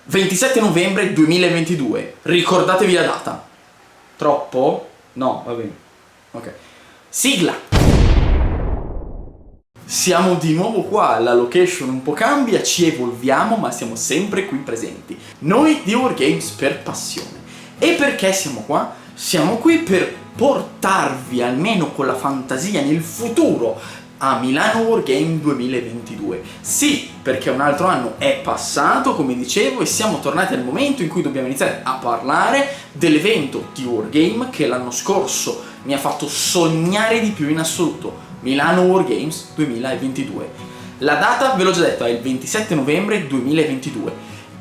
27 novembre 2022, ricordatevi la data. Troppo? No, va bene. Ok. Sigla! Siamo di nuovo qua, la location un po' cambia, ci evolviamo, ma siamo sempre qui presenti. Noi di Wargames per passione. E perché siamo qua? Siamo qui per portarvi, almeno con la fantasia, nel futuro a Milano Wargame 2022. Sì, perché un altro anno è passato, come dicevo, e siamo tornati al momento in cui dobbiamo iniziare a parlare dell'evento di Wargame che l'anno scorso mi ha fatto sognare di più in assoluto. Milano Wargames 2022. La data, ve l'ho già detto, è il 27 novembre 2022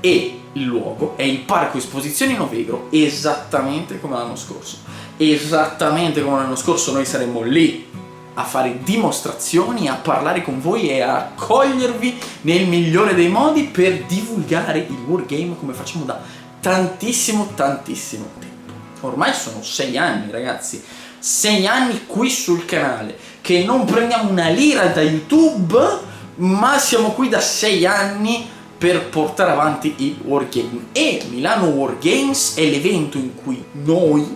e il luogo è il Parco Esposizioni Novegro, esattamente come l'anno scorso. Esattamente come l'anno scorso noi saremo lì a fare dimostrazioni, a parlare con voi e a accogliervi nel migliore dei modi per divulgare il Wargame come facciamo da tantissimo tempo. Ormai sono 6 anni, ragazzi. 6 anni qui sul canale, che non prendiamo una lira da YouTube, ma siamo qui da 6 anni per portare avanti il Wargame. E Milano Wargames è l'evento in cui noi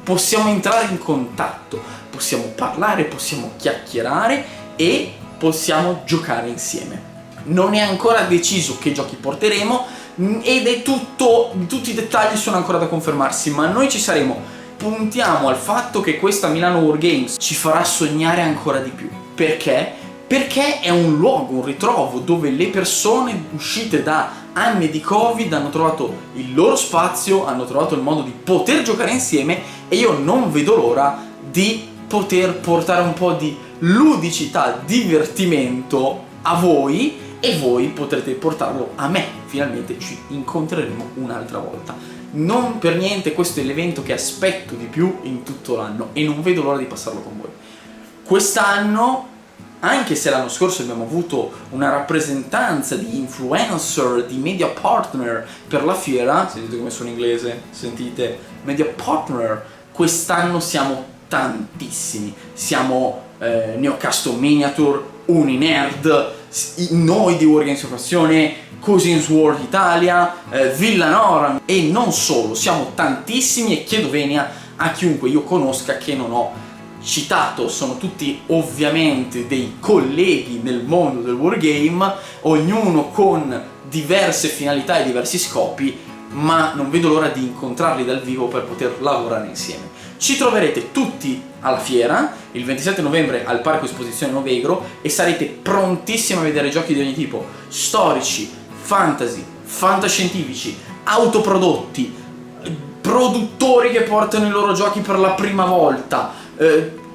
possiamo entrare in contatto, possiamo parlare, possiamo chiacchierare e possiamo giocare insieme. Non è ancora deciso che giochi porteremo ed è tutti i dettagli sono ancora da confermarsi, ma noi ci saremo. Puntiamo al fatto che questa Milano Wargames ci farà sognare ancora di più. Perché? Perché è un luogo, un ritrovo dove le persone uscite da anni di Covid hanno trovato il loro spazio, hanno trovato il modo di poter giocare insieme e io non vedo l'ora di poter portare un po' di ludicità, divertimento a voi e voi potrete portarlo a me. Finalmente ci incontreremo un'altra volta. Non per niente questo è l'evento che aspetto di più in tutto l'anno e non vedo l'ora di passarlo con voi. Quest'anno, anche se l'anno scorso abbiamo avuto una rappresentanza di influencer, di media partner per la fiera, sentite come sono inglese, sentite, media partner, quest'anno siamo tantissimi, siamo Neocustom Miniature, Uninerd, noi di Wargames per Passione, Cousins World Italia, Villanora e non solo, siamo tantissimi e chiedo venia a chiunque io conosca che non ho citato, sono tutti ovviamente dei colleghi nel mondo del Wargame, ognuno con diverse finalità e diversi scopi, ma non vedo l'ora di incontrarli dal vivo per poter lavorare insieme. Ci troverete tutti alla fiera, il 27 novembre al Parco Esposizione Novegro e sarete prontissimi a vedere giochi di ogni tipo, storici, fantasy, fantascientifici, autoprodotti, produttori che portano i loro giochi per la prima volta,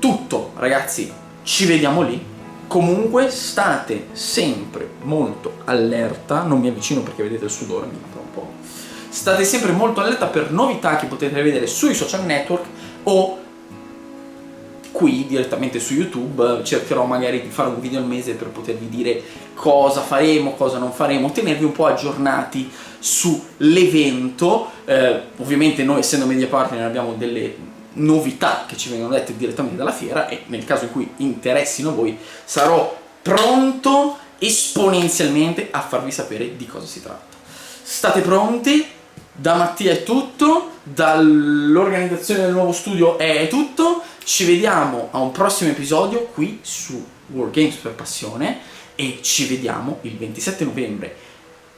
tutto, ragazzi, ci vediamo lì. Comunque state sempre molto allerta, non mi avvicino perché vedete il sudore, mi fa un po'. State sempre molto allerta per novità che potete vedere sui social network o qui direttamente su YouTube. Cercherò magari di fare un video al mese per potervi dire cosa faremo, cosa non faremo, tenervi un po' aggiornati sull'evento. Ovviamente noi essendo media partner abbiamo delle novità che ci vengono dette direttamente dalla fiera e nel caso in cui interessino voi sarò pronto esponenzialmente a farvi sapere di cosa si tratta. State pronti? Da Mattia è tutto, dall'organizzazione del nuovo studio è tutto. Ci vediamo a un prossimo episodio qui su Wargames per Passione e ci vediamo il 27 novembre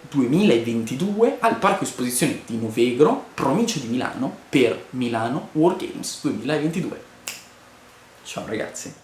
2022 al Parco Esposizioni di Novegro, provincia di Milano, per Milano Wargames 2022. Ciao ragazzi.